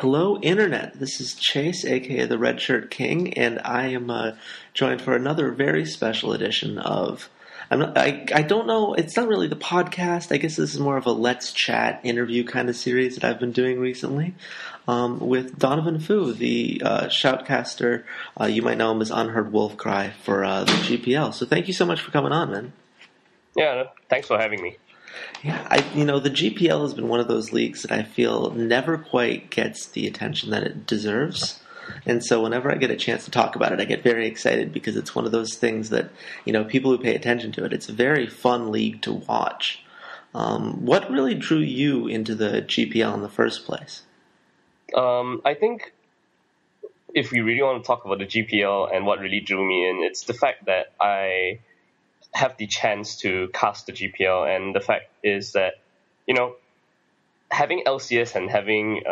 Hello, Internet. This is Chase, aka the RedShirtKing, and I am joined for another very special edition of. I don't know. It's not really the podcast. I guess this is more of a Let's Chat interview kind of series that I've been doing recently with Donovan Fu, the shoutcaster. You might know him as Unheard Wolf Cry for the GPL. So thank you so much for coming on, man. Yeah, thanks for having me. Yeah, the GPL has been one of those leagues that I feel never quite gets the attention that it deserves. And so whenever I get a chance to talk about it, I get very excited because it's one of those things that, people who pay attention to it, it's a very fun league to watch. What really drew you into the GPL in the first place? I think if we really want to talk about the GPL and what really drew me in, it's the fact that I have the chance to cast the GPL, and the fact is that, having LCS and having,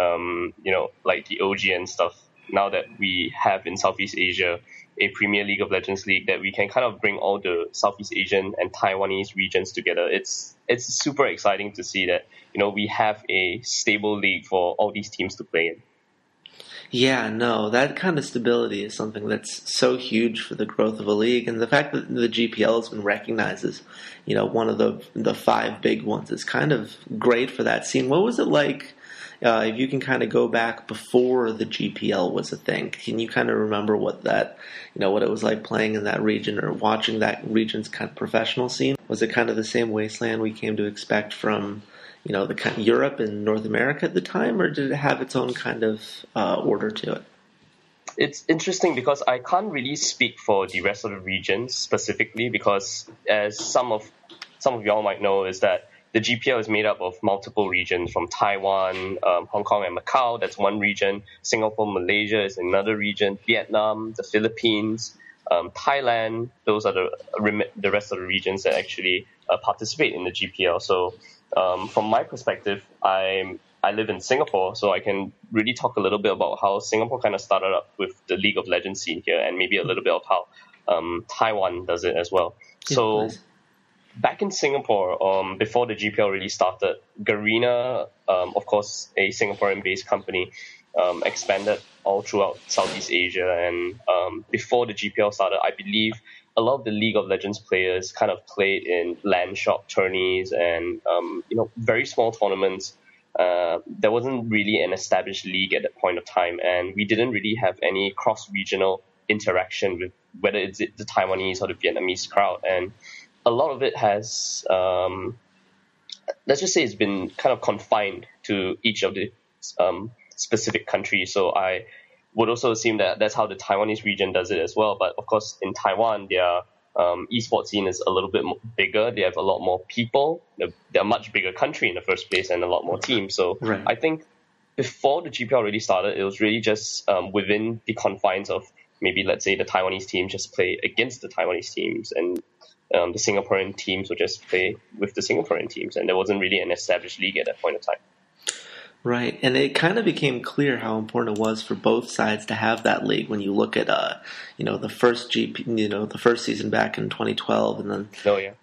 like the OG and stuff, now that we have in Southeast Asia a Premier League of Legends League that we can kind of bring all the Southeast Asian and Taiwanese regions together. It's super exciting to see that, we have a stable league for all these teams to play in. Yeah, no, that kind of stability is something that's so huge for the growth of a league, and the fact that the GPL has been recognized as, one of the five big ones is kind of great for that scene. What was it like, if you can kind of go back before the GPL was a thing? Can you kind of remember what that, what it was like playing in that region or watching that region's kind of professional scene? Was it kind of the same wasteland we came to expect from the kind of Europe and North America at the time, or did it have its own kind of order to it? It's interesting because I can't really speak for the rest of the regions specifically, because as some of y'all might know, is that the GPL is made up of multiple regions from Taiwan, Hong Kong and Macau. That's one region. Singapore, Malaysia is another region. Vietnam, the Philippines, Thailand. Those are the rest of the regions that actually participate in the GPL. So from my perspective, I live in Singapore, so I can really talk a little bit about how Singapore kind of started up with the League of Legends scene here, and maybe a little bit of how Taiwan does it as well. So back in Singapore, before the GPL really started, Garena, of course, a Singaporean-based company, expanded all throughout Southeast Asia. And before the GPL started, I believe a lot of the League of Legends players kind of played in land shop tourneys and very small tournaments. There wasn't really an established league at that point of time, and we didn't really have any cross-regional interaction with whether it's the Taiwanese or the Vietnamese crowd. And a lot of it has, let's just say, it's been kind of confined to each of the specific countries. So I would also assume that that's how the Taiwanese region does it as well. But of course, in Taiwan, their esports scene is a little bit bigger. They have a lot more people. They're a much bigger country in the first place and a lot more teams. So right. I think before the GPL really started, it was really just within the confines of maybe, let's say, the Taiwanese team just play against the Taiwanese teams, and the Singaporean teams would just play with the Singaporean teams. And there wasn't really an established league at that point in time. Right, and it kind of became clear how important it was for both sides to have that league. When you look at, the first the first season back in 2012, and then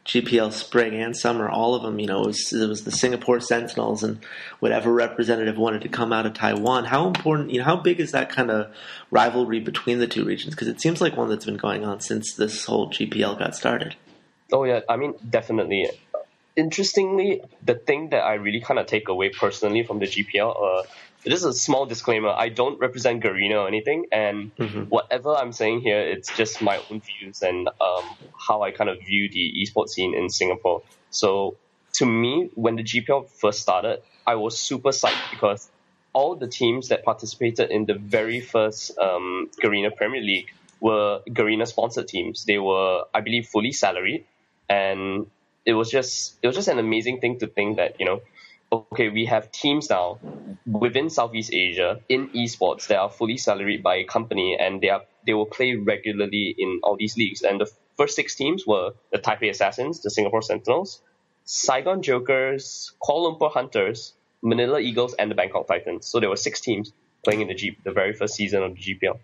GPL spring and summer, all of them, it was the Singapore Sentinels and whatever representative wanted to come out of Taiwan. How important, how big is that kind of rivalry between the two regions? Because it seems like one that's been going on since this whole GPL got started. Oh yeah, I mean, definitely. Interestingly, the thing that I really kind of take away personally from the GPL, this is a small disclaimer. I don't represent Garena or anything, and whatever I'm saying here, it's just my own views and how I kind of view the esports scene in Singapore. So to me, when the GPL first started, I was super psyched because all the teams that participated in the very first Garena Premier League were Garena-sponsored teams. They were, I believe, fully salaried, and it was just an amazing thing to think that, okay, we have teams now within Southeast Asia in esports that are fully salaried by a company, and they will play regularly in all these leagues. And the first 6 teams were the Taipei Assassins, the Singapore Sentinels, Saigon Jokers, Kuala Lumpur Hunters, Manila Eagles, and the Bangkok Titans. So there were 6 teams playing in the very first season of the GPL.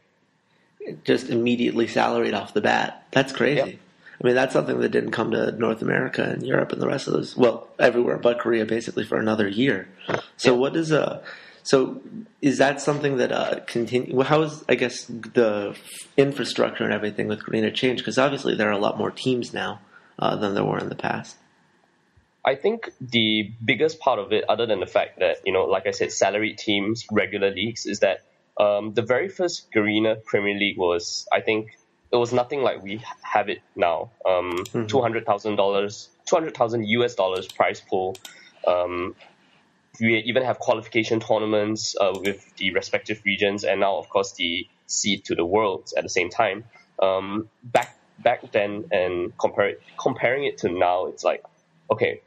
Just immediately salaried off the bat. That's crazy. Yep. I mean, that's something that didn't come to North America and Europe and the rest of those, well, everywhere but Korea, basically, for another year. So So is that something that continue? Well, how is, I guess, the infrastructure and everything with Garena changed? Because obviously there are a lot more teams now than there were in the past. I think the biggest part of it, other than the fact that, like I said, salaried teams, regular leagues, is that the very first Garena Premier League was, I think, it was nothing like we have it now. $200,000 US prize pool. We even have qualification tournaments with the respective regions, and now, of course, the seed to the Worlds at the same time. Back then, and comparing it to now, it's like, okay,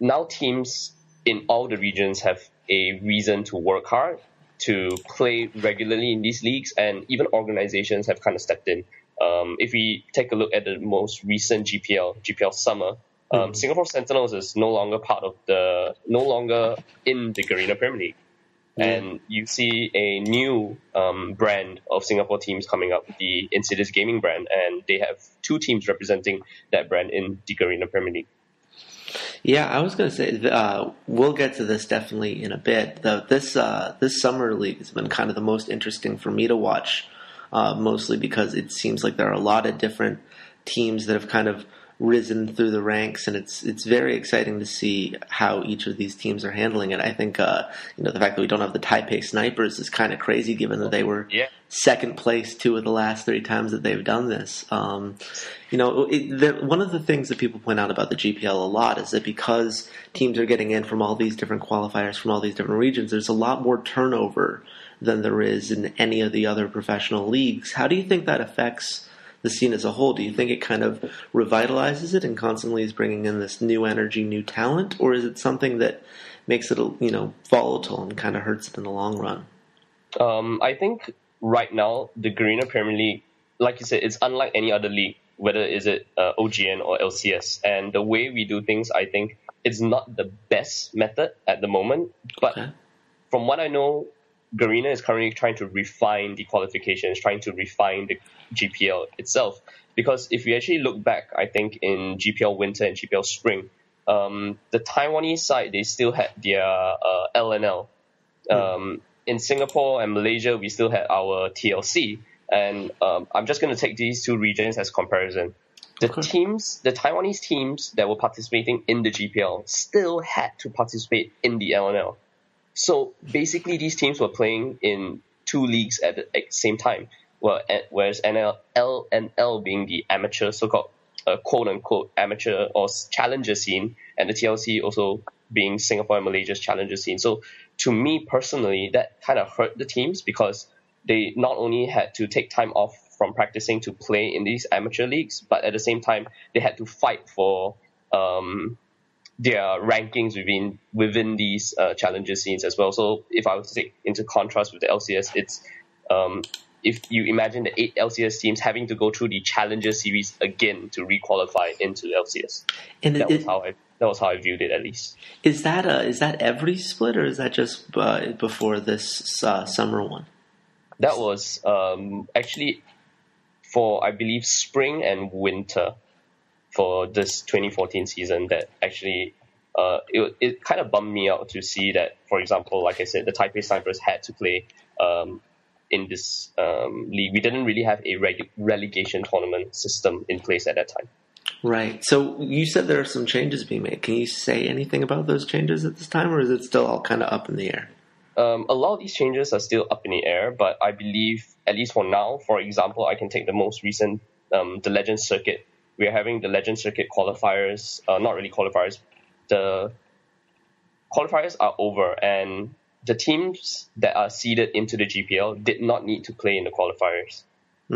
now teams in all the regions have a reason to work hard, to play regularly in these leagues, and even organizations have kind of stepped in. If we take a look at the most recent GPL Summer, Singapore Sentinels is no longer in the Garena Premier League. And you see a new brand of Singapore teams coming up, the Insidious Gaming brand, and they have 2 teams representing that brand in the Garena Premier League. Yeah, I was going to say we'll get to this definitely in a bit. This summer league has been kind of the most interesting for me to watch, mostly because it seems like there are a lot of different teams that have kind of risen through the ranks, and it's very exciting to see how each of these teams are handling it. I think the fact that we don't have the Taipei Snipers is kind of crazy, given that they were second place 2 of the last 3 times that they've done this. One of the things that people point out about the GPL a lot is that because teams are getting in from all these different qualifiers from all these different regions, there's a lot more turnover than there is in any of the other professional leagues. How do you think that affects the scene as a whole? Do you think it kind of revitalizes it and constantly is bringing in this new energy, new talent, or is it something that makes it volatile and kind of hurts it in the long run? I think right now the Garena Premier League, like you said, it's unlike any other league, whether is it OGN or LCS, and the way we do things, I think it's not the best method at the moment, but from what I know, Garena is currently trying to refine the qualifications, trying to refine the GPL itself. Because if we actually look back, I think in GPL Winter and GPL Spring, the Taiwanese side, they still had their LNL. In Singapore and Malaysia, we still had our TLC. And I'm just going to take these 2 regions as comparison. The Taiwanese teams that were participating in the GPL still had to participate in the LNL. So basically, these teams were playing in 2 leagues at the same time. Whereas LNL being the amateur, so-called quote-unquote amateur or challenger scene, and the TLC also being Singapore and Malaysia's challenger scene. So to me personally, that kind of hurt the teams because they not only had to take time off from practicing to play in these amateur leagues, but at the same time, they had to fight for their rankings within these challenger scenes as well. So if I was to take into contrast with the LCS, it's if you imagine the 8 LCS teams having to go through the Challenger Series again to requalify into the LCS. And that was how I viewed it, at least. Is that every split, or is that just before this summer one? That was actually for, I believe, spring and winter for this 2014 season. That actually it kind of bummed me out to see that, for example, like I said, the Taipei Snipers had to play in this league. We didn't really have a relegation tournament system in place at that time. Right. So you said there are some changes being made. Can you say anything about those changes at this time, or is it still all kind of up in the air? A lot of these changes are still up in the air, but I believe, at least for now, for example, I can take the most recent, the Legend Circuit. We are having the Legend Circuit qualifiers, not really qualifiers. The qualifiers are over, and the teams that are seeded into the GPL did not need to play in the qualifiers.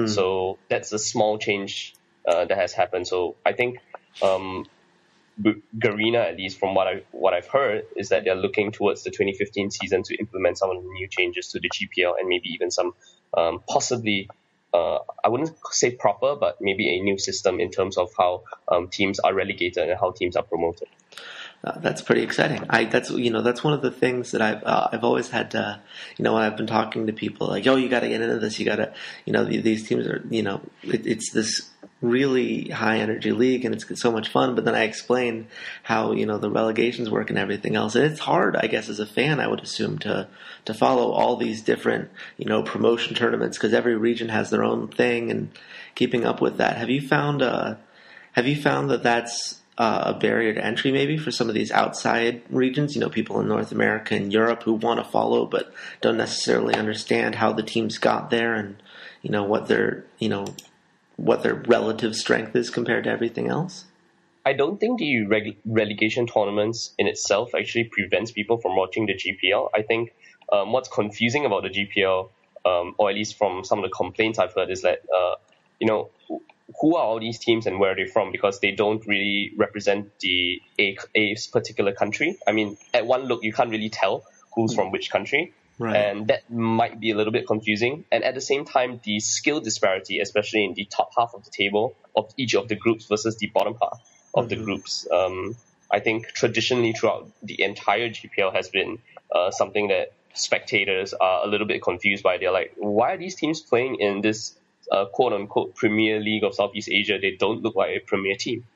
So that's a small change that has happened. So I think Garena, at least from what I've heard, is that they're looking towards the 2015 season to implement some of the new changes to the GPL and maybe even some possibly, I wouldn't say proper, but maybe a new system in terms of how teams are relegated and how teams are promoted. That's pretty exciting. That's one of the things that I've always had to, when I've been talking to people like, oh, you got to get into this. You got to, these teams are, it's this really high energy league and it's so much fun. But then I explained how, the relegations work and everything else. And it's hard, I guess, as a fan, I would assume, to follow all these different, promotion tournaments because every region has their own thing and keeping up with that. Have you found that that's a barrier to entry maybe for some of these outside regions, people in North America and Europe who want to follow but don't necessarily understand how the teams got there and, what their relative strength is compared to everything else? I don't think the relegation tournaments in itself actually prevents people from watching the GPL. I think what's confusing about the GPL, or at least from some of the complaints I've heard, is that, who are all these teams and where are they from? Because they don't really represent a particular country. I mean, at one look, you can't really tell who's from which country. Right. And that might be a little bit confusing. And at the same time, the skill disparity, especially in the top half of the table of each of the groups versus the bottom half of the groups, I think traditionally throughout the entire GPL has been something that spectators are a little bit confused by. They're like, why are these teams playing in this quote-unquote Premier League of Southeast Asia? They don't look like a Premier team.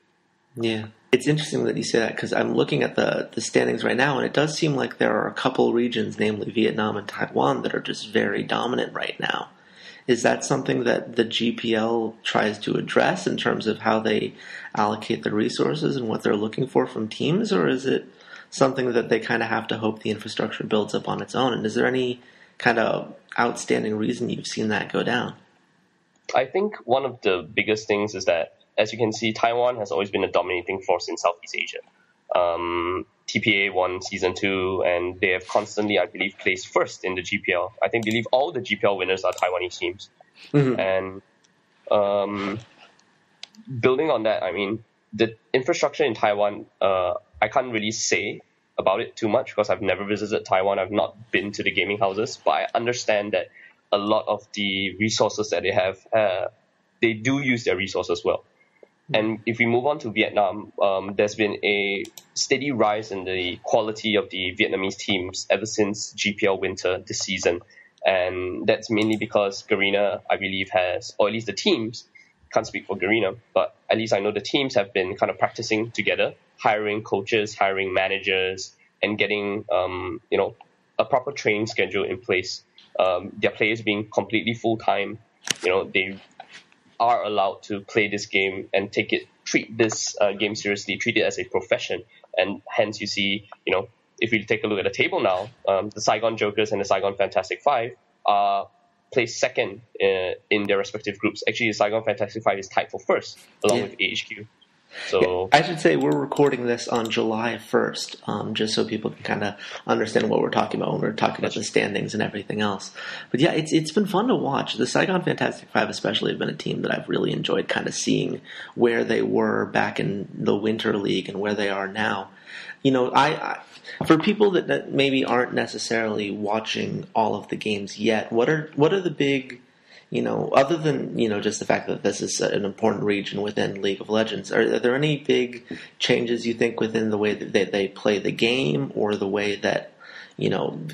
Yeah. It's interesting that you say that because I'm looking at the standings right now, and it does seem like there are a couple regions, namely Vietnam and Taiwan, that are just very dominant right now. Is that something that the GPL tries to address in terms of how they allocate the resources and what they're looking for from teams, or is it something that they kind of have to hope the infrastructure builds up on its own? And is there any kind of outstanding reason you've seen that go down? I think one of the biggest things is that, as you can see, Taiwan has always been a dominating force in Southeast Asia. TPA won Season 2, and they have constantly, I believe, placed first in the GPL. I believe all the GPL winners are Taiwanese teams. Mm-hmm. And building on that, I mean, the infrastructure in Taiwan, I can't really say about it too much because I've never visited Taiwan. I've not been to the gaming houses, but I understand that a lot of the resources that they have, they do use their resources well. And if we move on to Vietnam, there's been a steady rise in the quality of the Vietnamese teams ever since GPL winter this season. And that's mainly because Garena, I believe, has, or at least the teams, can't speak for Garena, but at least I know the teams have been kind of practicing together, hiring coaches, hiring managers, and getting, a proper training schedule in place. Their players being completely full-time, they are allowed to play this game and treat this game seriously, treat it as a profession. And hence you see, if we take a look at the table now, the Saigon Jokers and the Saigon Fantastic Five are placed second in their respective groups. Actually, the Saigon Fantastic Five is tied for first, along with AHQ. So I should say we're recording this on July 1st, just so people can kind of understand what we're talking about when we're talking about the standings and everything else. But yeah, it's been fun to watch. The Saigon Fantastic Five especially have been a team that I've really enjoyed kind of seeing where they were back in the Winter League and where they are now. I for people that maybe aren't necessarily watching all of the games yet, what are the big, other than, just the fact that this is an important region within League of Legends, are there any big changes you think within the way that they play the game, or the way that,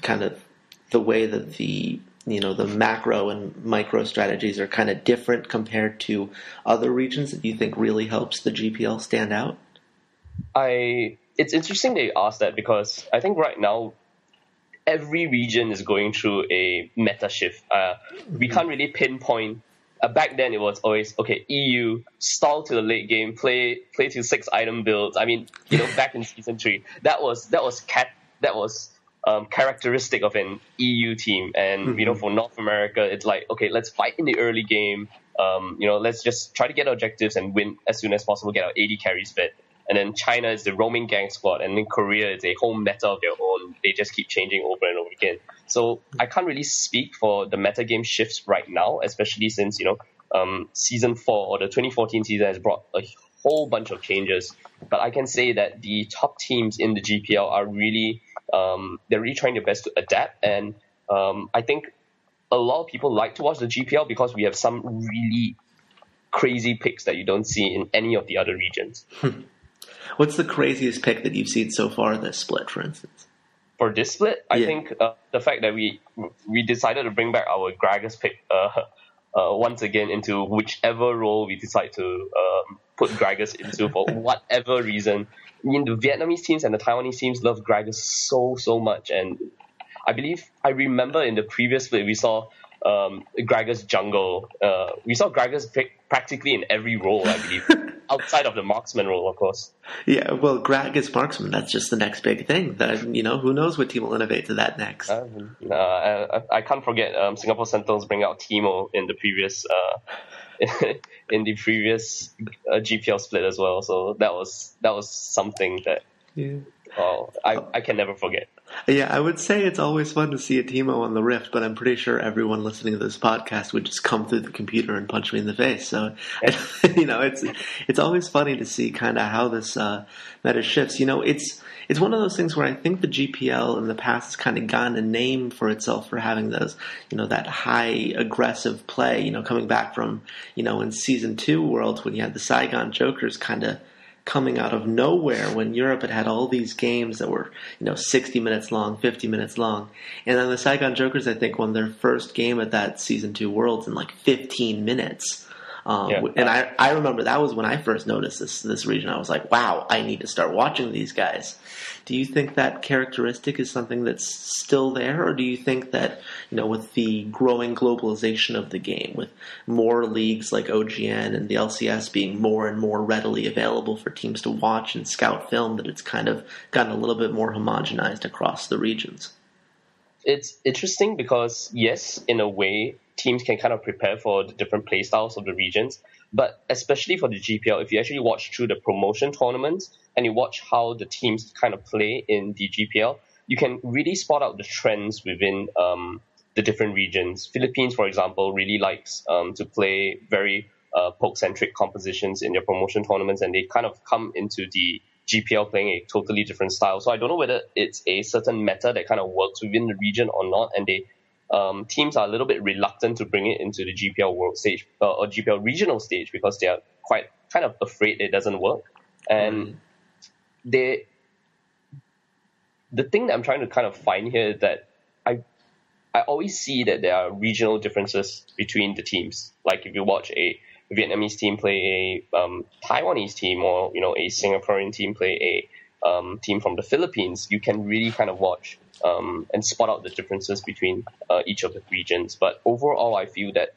kind of the way that the macro and micro strategies are kind of different compared to other regions that you think really helps the GPL stand out? It's interesting that you asked that because I think right now every region is going through a meta shift. We can't really pinpoint. Back then, it was always EU stall to the late game, play to 6 item builds. I mean, back in Season 3, that was characteristic of an EU team. And for North America, it's like, let's fight in the early game. Let's just try to get objectives and win as soon as possible. Get our AD carries fit. And then China is the roaming gang squad, and then Korea is a whole meta of their own. They just keep changing over and over again. So I can't really speak for the meta game shifts right now, especially since Season 4 or the 2014 season has brought a whole bunch of changes. But I can say that the top teams in the GPL are really they're really trying their best to adapt. And I think a lot of people like to watch the GPL because we have some really crazy picks that you don't see in any of the other regions. What's the craziest pick that you've seen so far this split, for instance? For this split, I think the fact that we decided to bring back our Gragas pick once again into whichever role we decide to put Gragas into for whatever reason. I mean, the Vietnamese teams and the Taiwanese teams love Gragas so much, and I remember in the previous split we saw Gragas jungle. We saw Gragas practically in every role, I believe, outside of the marksman role, of course. Yeah, well, Gragas marksman, that's just the next big thing. Who knows what team will innovate to that next? I can't forget Singapore Sentinels bring out Timo in the previous GPL split as well. So that was something that I can never forget. Yeah, I would say it's always fun to see a Timo on the Rift, but I'm pretty sure everyone listening to this podcast would just come through the computer and punch me in the face. So, it's always funny to see kind of how this meta shifts. It's one of those things where I think the GPL in the past has kind of gotten a name for itself for having those, that high aggressive play. Coming back from, in Season 2 Worlds when you had the Saigon Jokers kind of coming out of nowhere when Europe had all these games that were, 60 minutes long, 50 minutes long. And then the Saigon Jokers, I think, won their first game at that Season 2 Worlds in like 15 minutes. And I remember that was when I first noticed this region. I was like, wow, I need to start watching these guys. Do you think that characteristic is something that's still there, or do you think that, with the growing globalization of the game, with more leagues like OGN and the LCS being more and more readily available for teams to watch and scout film, that it's kind of gotten a little bit more homogenized across the regions? It's interesting because, yes, in a way, teams can kind of prepare for the different play styles of the regions. But especially for the GPL, if you actually watch through the promotion tournaments and you watch how the teams kind of play in the GPL, you can really spot out the trends within the different regions. Philippines, for example, really likes to play very poke-centric compositions in their promotion tournaments, and they kind of come into the GPL playing a totally different style. So I don't know whether it's a certain meta that kind of works within the region or not, and they teams are a little bit reluctant to bring it into the GPL world stage or GPL regional stage because they are quite kind of afraid it doesn't work. And the thing that I'm trying to kind of find here is that I always see that there are regional differences between the teams. Like if you watch a Vietnamese team play a Taiwanese team, or a Singaporean team play a team from the Philippines, you can really kind of watch and spot out the differences between each of the regions. But overall, I feel that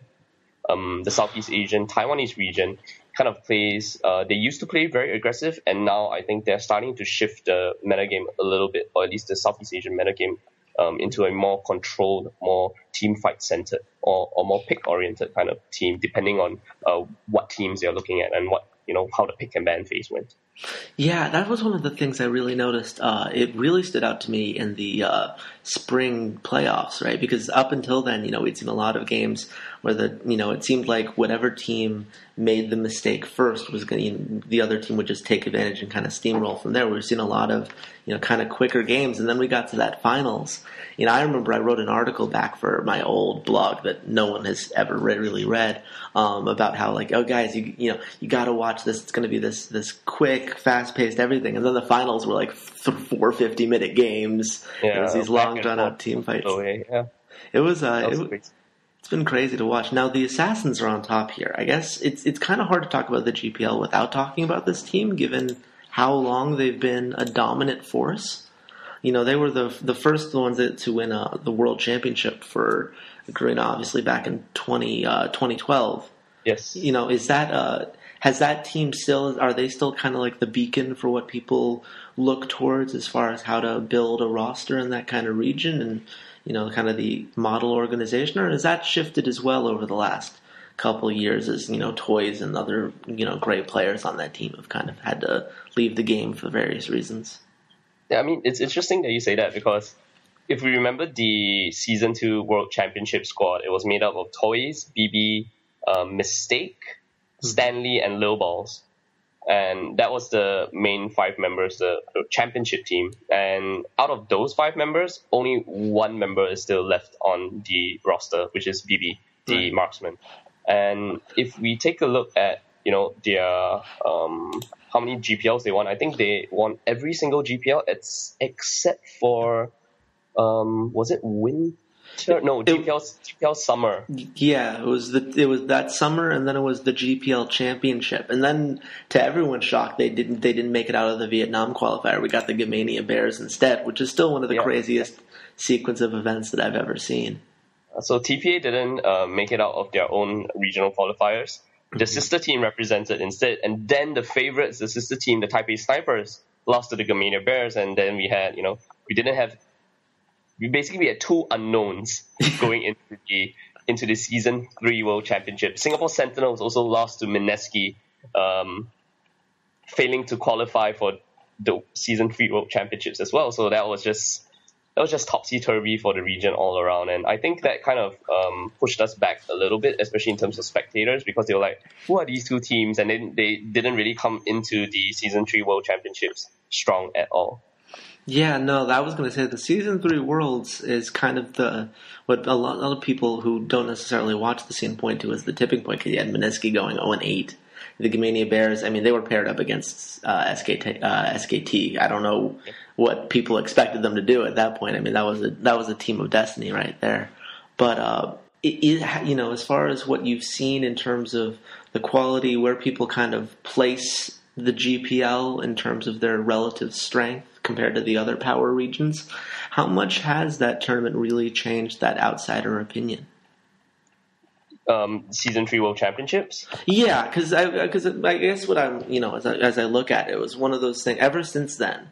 the Southeast Asian Taiwanese region kind of plays. They used to play very aggressive, and now I think they're starting to shift the metagame a little bit, or at least the Southeast Asian metagame, into a more controlled, more team fight centered, or more pick oriented kind of team, depending on what teams they're looking at and what how the pick and ban phase went. Yeah, that was one of the things I really noticed. It really stood out to me in the spring playoffs, right? Because up until then, we'd seen a lot of games where it seemed like whatever team made the mistake first was the other team would just take advantage and kind of steamroll from there. We've seen a lot of kind of quicker games, and then we got to that finals. I remember I wrote an article back for my old blog that no one has ever really read about how guys, you got to watch this. It's going to be this quick, fast-paced everything, and then the finals were like 4 50-minute games. Yeah, it was these long, drawn-out team fights. Yeah. It was. It's been crazy to watch. Now the Assassins are on top here. I guess it's kind of hard to talk about the GPL without talking about this team, given how long they've been a dominant force. They were the first ones to win the World Championship for Garena, obviously back in 2012. Yes. Is that has that team are they still kind of like the beacon for what people look towards as far as how to build a roster in that kind of region and, kind of the model organization, or has that shifted as well over the last couple of years as, Toys and other, great players on that team have kind of had to leave the game for various reasons? Yeah, I mean, it's interesting that you say that because if we remember the Season 2 World Championship squad, it was made up of Toys, BB, Mistake, Stanley, and Lil Balls. And that was the main 5 members, the championship team. And out of those 5 members, only 1 member is still left on the roster, which is BB, the marksman. And if we take a look at, their how many GPLs they won, I think they won every single GPL except for was it Win? Sure, no, GPL summer. Yeah, it was that summer, and then it was the GPL championship, and then to everyone's shock, they didn't make it out of the Vietnam qualifier. We got the Gamania Bears instead, which is still one of the craziest sequence of events that I've ever seen. So TPA didn't make it out of their own regional qualifiers. The sister team represented instead, and then the favorites, the sister team, the Taipei Snipers, lost to the Gamania Bears, and then we had, we basically had two unknowns going into the Season 3 World Championship. Singapore Sentinels also lost to Mineski, failing to qualify for the Season 3 World Championships as well. So that was just topsy-turvy for the region all around. And I think that kind of pushed us back a little bit, especially in terms of spectators, because they were like, who are these two teams? And they didn't really come into the Season 3 World Championships strong at all. Yeah, no, I was going to say the Season 3 Worlds is kind of what a lot of people who don't necessarily watch the scene point to as the tipping point, because you had Mineski going 0-8. The Gamania Bears, I mean, they were paired up against SKT. I don't know what people expected them to do at that point. I mean, that was a team of destiny right there. But as far as what you've seen in terms of the quality, where people kind of place the GPL in terms of their relative strength compared to the other power regions, how much has that tournament really changed that outsider opinion? Season 3 World Championships? Yeah, because I guess what I'm, as I look at it, was one of those things. Ever since then,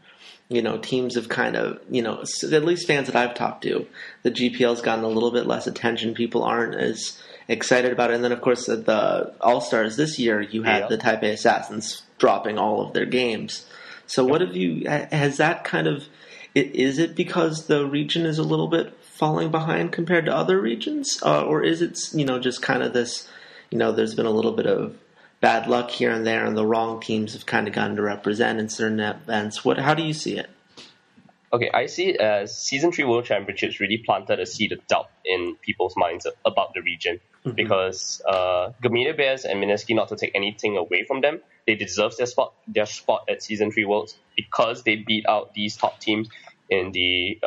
teams have kind of, at least fans that I've talked to, the GPL's gotten a little bit less attention. People aren't as excited about it. And then, of course, at the All-Stars this year, you had the Taipei Assassins dropping all of their games. So what have you, has that kind of, is it because the region is a little bit falling behind compared to other regions? Or is it, just kind of this, there's been a little bit of bad luck here and there and the wrong teams have kind of gotten to represent in certain events? How do you see it? Okay, I see it as Season 3 World Championships really planted a seed of doubt in people's minds about the region. Mm-hmm. Because Gamania Bears and Mineski, not to take anything away from them, they deserve their spot at Season 3 Worlds because they beat out these top teams in the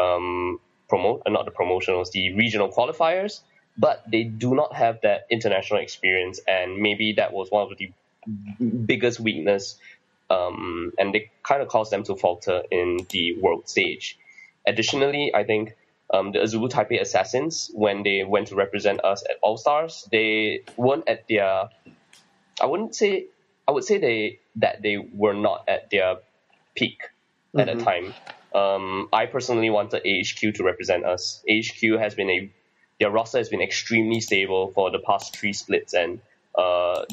the regional qualifiers, but they do not have that international experience, and maybe that was one of the biggest weakness, and they kind of caused them to falter in the world stage. Additionally, I think the Azubu Taipei Assassins, when they went to represent us at All Stars, they weren't at their. I would say that they were not at their peak at the time. I personally wanted AHQ to represent us. AHQ their roster has been extremely stable for the past 3 splits, and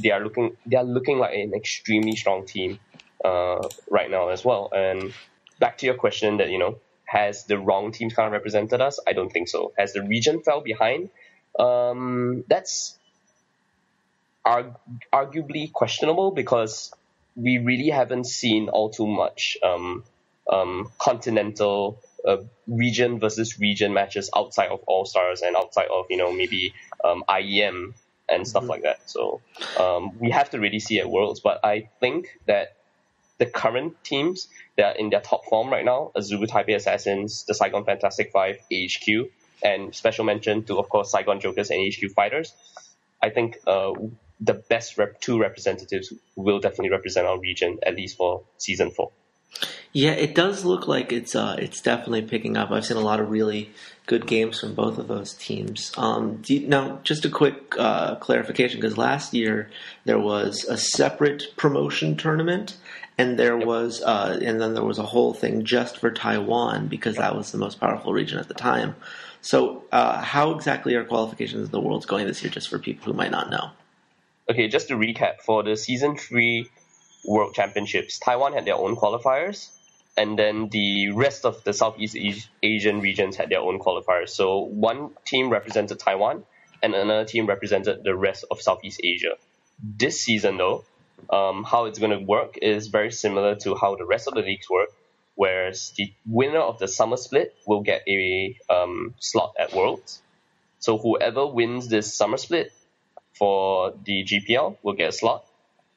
they are looking like an extremely strong team right now as well. And back to your question that has the wrong teams kind of represented us? I don't think so. Has the region fell behind? That's arguably questionable because we really haven't seen all too much continental region versus region matches outside of All Stars and outside of maybe IEM and stuff like that. So we have to really see at Worlds. But I think that the current teams that are in their top form right now, Azubu Taipei Assassins, the Saigon Fantastic Five, AHQ, and special mention to, of course, Saigon Jokers and AHQ Fighters. I think the best two representatives will definitely represent our region, at least for Season 4. Yeah, it does look like it's definitely picking up. I've seen a lot of really good games from both of those teams. Now, just a quick clarification, because last year there was a separate promotion tournament, and there was and then there was a whole thing just for Taiwan because that was the most powerful region at the time. So, how exactly are qualifications of the Worlds going this year, just for people who might not know? Okay, just to recap, for the Season 3 World Championships, Taiwan had their own qualifiers, and then the rest of the Southeast Asian regions had their own qualifiers. So one team represented Taiwan, and another team represented the rest of Southeast Asia. This season, though, how it's going to work is very similar to how the rest of the leagues work, whereas the winner of the summer split will get a slot at Worlds. So whoever wins this summer split for the GPL will get a slot.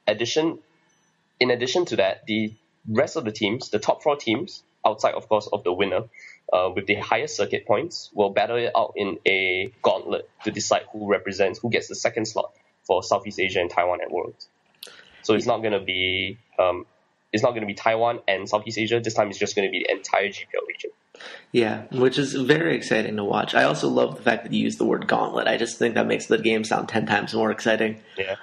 In addition to that, the rest of the teams, the top 4 teams, outside, of course, of the winner, with the highest circuit points will battle it out in a gauntlet to decide who gets the second slot for Southeast Asia and Taiwan at Worlds. So it's not going to be Taiwan and Southeast Asia. This time it's just going to be the entire GPL region. Yeah, which is very exciting to watch. I also love the fact that you use the word gauntlet. I just think that makes the game sound 10 times more exciting. Yeah.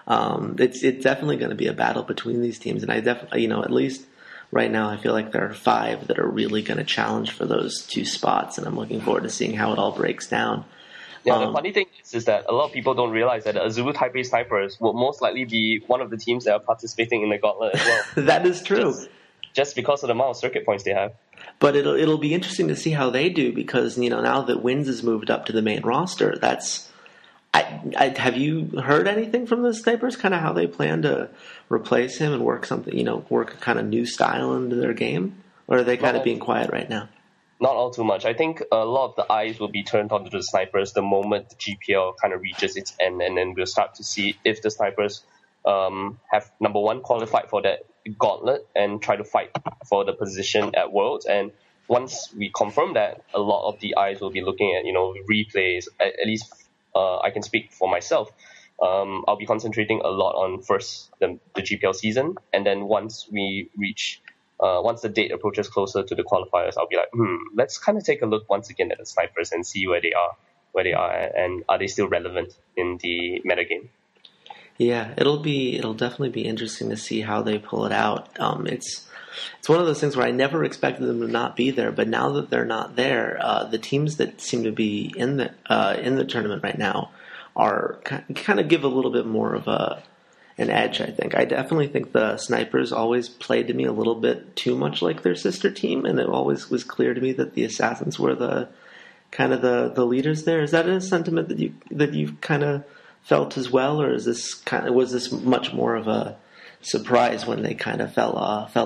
It's definitely going to be a battle between these teams, and I definitely, at least right now, I feel like there are 5 that are really going to challenge for those 2 spots, and I'm looking forward to seeing how it all breaks down. Yeah, the funny thing is that a lot of people don't realize that the Azulu Taipei Snipers will most likely be one of the teams that are participating in the gauntlet as well. That is true. Just because of the amount of circuit points they have. But it'll be interesting to see how they do because now that Wins has moved up to the main roster, have you heard anything from the Snipers? Kind of how they plan to replace him and work a kind of new style into their game, or are they kind of being quiet right now? Not all too much. I think a lot of the eyes will be turned onto the Snipers the moment the GPL kind of reaches its end, and then we'll start to see if the Snipers have, number one, qualified for that gauntlet and try to fight for the position at Worlds. And once we confirm that, a lot of the eyes will be looking at replays. At least I can speak for myself. I'll be concentrating a lot on first the GPL season, and then once we reach once the date approaches closer to the qualifiers, I'll be like, let's kind of take a look once again at the Snipers and see where they are, and are they still relevant in the metagame. Yeah, it'll definitely be interesting to see how they pull it out. It's one of those things where I never expected them to not be there, but now that they're not there, the teams that seem to be in the tournament right now are kind of give a little bit more of an edge. I think I definitely think the Snipers always played to me a little bit too much like their sister team, and it always was clear to me that the Assassins were the leaders there. Is that a sentiment that you've kind of felt as well, or was this much more of a surprise when they kind of fell off?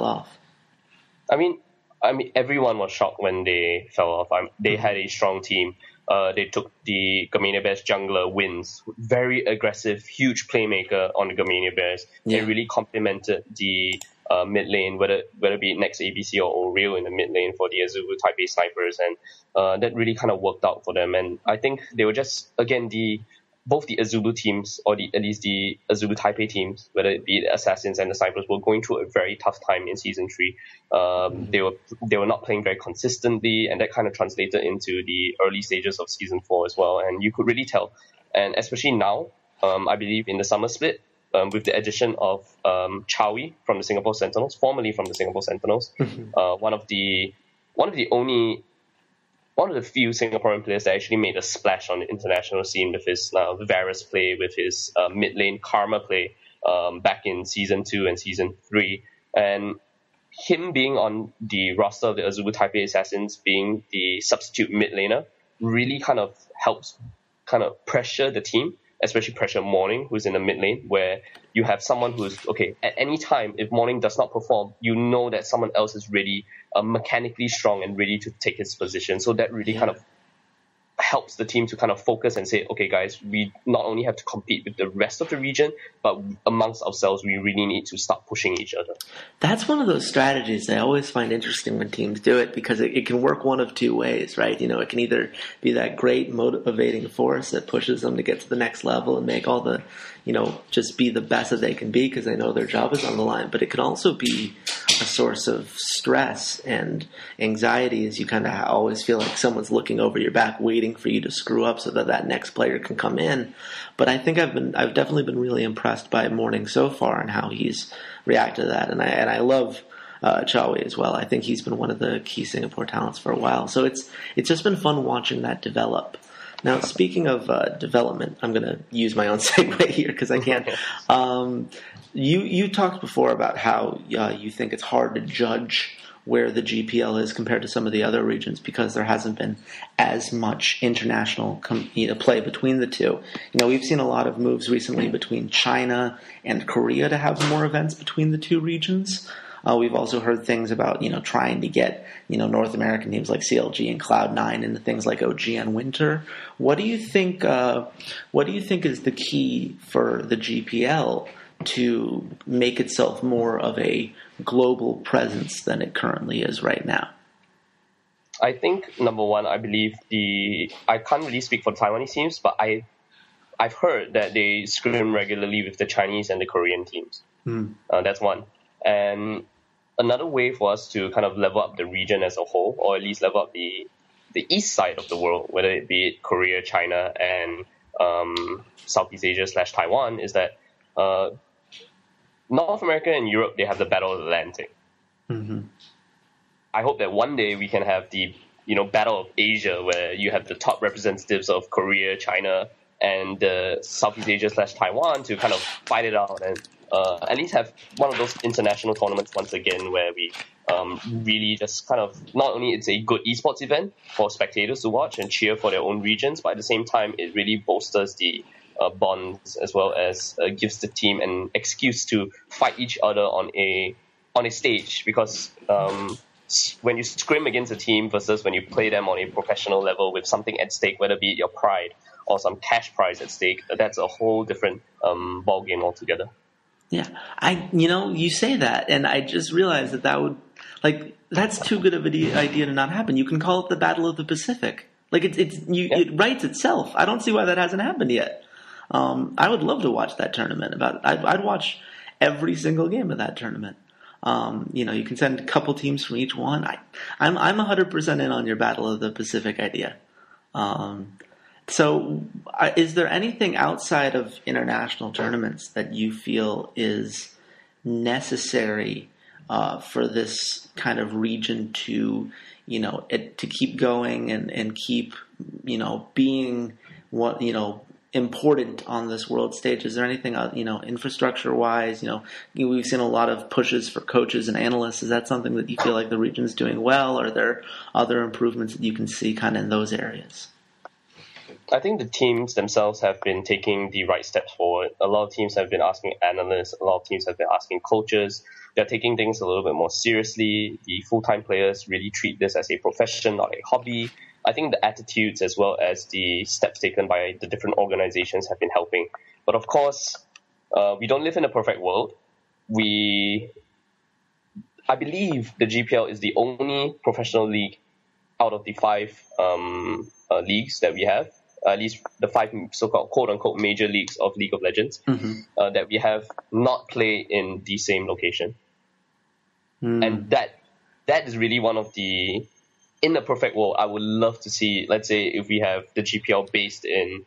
I mean, everyone was shocked when they fell off. They had a strong team. They took the Gamania Bears jungler Wins, very aggressive, huge playmaker on the Gamania Bears. Yeah. They really complemented the mid lane, whether it be next ABC or Oreo in the mid lane for the Azulu Taipei Snipers, and that really kind of worked out for them. And I think they were just, again, both the Azulu teams, or at least the Azulu Taipei teams, whether it be the Assassins and the Snipers, were going through a very tough time in Season 3. They were not playing very consistently, and that kind of translated into the early stages of Season 4 as well. And you could really tell. And especially now, I believe in the summer split, with the addition of Chawy from the Singapore Sentinels, formerly from the Singapore Sentinels, one of the few Singaporean players that actually made a splash on the international scene with his Varus play, with his mid lane Karma play back in Season 2 and Season 3. And him being on the roster of the Azulu Taipei Assassins, being the substitute mid laner, really kind of helps pressure the team, especially pressure Morning, who's in the mid lane, where you have someone who's, okay, at any time, if Morning does not perform, you know that someone else is really mechanically strong and ready to take his position. So that really kind of helps the team to kind of focus and say, okay, guys, we not only have to compete with the rest of the region, but amongst ourselves, we really need to start pushing each other. That's one of those strategies I always find interesting when teams do it, because it can work one of two ways, right? It can either be that great motivating force that pushes them to get to the next level and make all the, just be the best that they can be because they know their job is on the line. But it can also be a source of stress and anxiety, as you kind of always feel like someone's looking over your back waiting for you to screw up so that next player can come in. But I think I've definitely been really impressed by Morning so far and how he's reacted to that, and I love Chawy as well. I think he's been one of the key Singapore talents for a while, so it's just been fun watching that develop. Now, speaking of development, I'm going to use my own segue here because I can't. You talked before about how you think it's hard to judge where the GPL is compared to some of the other regions because there hasn't been as much international play between the two. We've seen a lot of moves recently between China and Korea to have more events between the two regions. We've also heard things about trying to get North American teams like CLG and Cloud9 into things like OGN Winter. What do you think? What do you think is the key for the GPL to make itself more of a global presence than it currently is right now? I think number one, I believe I can't really speak for the Taiwanese teams, but I've heard that they scrim regularly with the Chinese and the Korean teams. That's one. And another way for us to kind of level up the region as a whole, or at least level up the east side of the world, whether it be Korea, China, and Southeast Asia / Taiwan, is that North America and Europe, they have the Battle of the Atlantic. I hope that one day we can have the Battle of Asia, where you have the top representatives of Korea, China, and Southeast Asia / Taiwan to kind of fight it out and at least have one of those international tournaments once again, where we really just kind of, not only it's a good esports event for spectators to watch and cheer for their own regions, but at the same time it really bolsters the bonds, as well as gives the team an excuse to fight each other on a stage, because when you scrim against a team versus when you play them on a professional level with something at stake, whether it be your pride or some cash prize at stake, that's a whole different ball game altogether. Yeah, you say that, and I just realized that would, that's too good of an idea to not happen. You can call it the Battle of the Pacific. It writes itself. I don't see why that hasn't happened yet. I would love to watch that tournament. I'd watch every single game of that tournament. You can send a couple teams from each one. I'm 100% in on your Battle of the Pacific idea. So, is there anything outside of international tournaments that you feel is necessary for this kind of region to, to keep going and keep, being what, important on this world stage? Is there anything, infrastructure-wise? We've seen a lot of pushes for coaches and analysts. Is that something that you feel like the region's doing well? Or are there other improvements that you can see kind of in those areas? I think the teams themselves have been taking the right steps forward. A lot of teams have been asking analysts. A lot of teams have been asking coaches. They're taking things a little bit more seriously. The full-time players really treat this as a profession, not a hobby. I think the attitudes as well as the steps taken by the different organizations have been helping. But of course, we don't live in a perfect world. I believe the GPL is the only professional league out of the 5 leagues that we have, at least the 5 so-called quote-unquote major leagues of League of Legends, that we have not played in the same location. And that is really one of the, in the perfect world, I would love to see, let's say if we have the GPL based in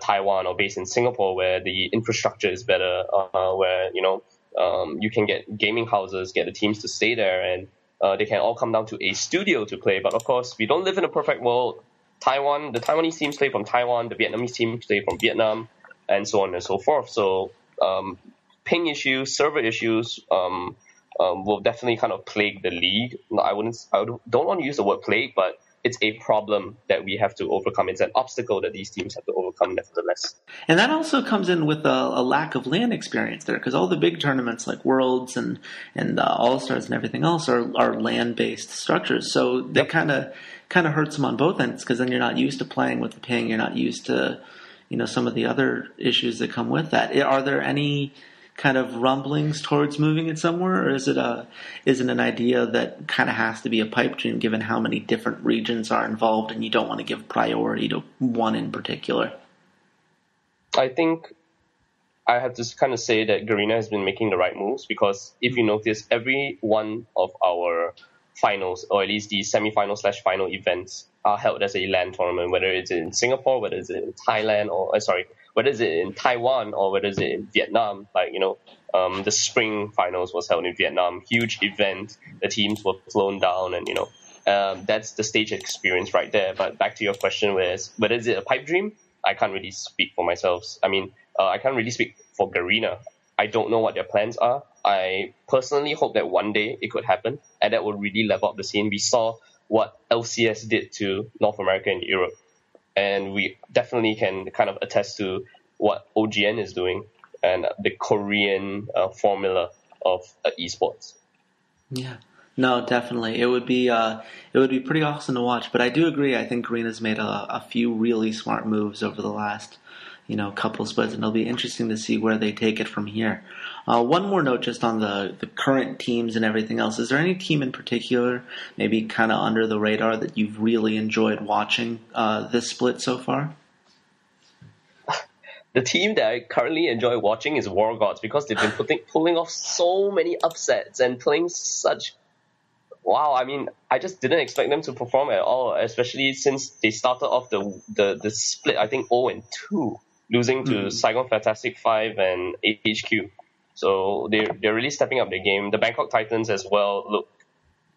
Taiwan or based in Singapore, where the infrastructure is better, where, you can get gaming houses, get the teams to stay there, and they can all come down to a studio to play. But of course, we don't live in a perfect world. The Taiwanese teams play from Taiwan, the Vietnamese teams play from Vietnam, and so on and so forth. So ping issues, server issues will definitely kind of plague the league. I don't want to use the word plague, but it's a problem that we have to overcome. It's an obstacle that these teams have to overcome, nevertheless. And that also comes in with a lack of LAN experience there, because all the big tournaments like Worlds and All-Stars and everything else are LAN-based structures. So they kind of hurts them on both ends, because then you're not used to playing with the ping. You're not used to, some of the other issues that come with that. Are there any kind of rumblings towards moving it somewhere, or is it an idea that kind of has to be a pipe dream given how many different regions are involved and you don't want to give priority to one in particular? I think I have to kind of say that Garena has been making the right moves, because if you notice, every one of our finals, or at least the semi-final / final events, are held as a LAN tournament, whether it's in Singapore, whether it's in Thailand, whether it's in Taiwan, or whether it's in Vietnam. The spring finals was held in Vietnam, huge event. The teams were flown down, and that's the stage experience right there. But back to your question, whether is it a pipe dream? I can't really speak for myself. I can't really speak for Garena. I don't know what their plans are. I personally hope that one day it could happen, and that would really level up the scene. We saw what LCS did to North America and Europe, and we definitely can kind of attest to what OGN is doing and the Korean formula of esports. Yeah, no, definitely. It would be pretty awesome to watch. But I do agree. I think Garena's made a few really smart moves over the last couple splits, and it'll be interesting to see where they take it from here. One more note just on the current teams and everything else. Is there any team in particular, maybe kind of under the radar, that you've really enjoyed watching this split so far? The team that I currently enjoy watching is War Gods, because they've been pulling off so many upsets and playing such... Wow, I mean, I just didn't expect them to perform at all, especially since they started off the split, I think 0-2, losing to Saigon Fantastic 5 and AHQ. So they're really stepping up their game. The Bangkok Titans as well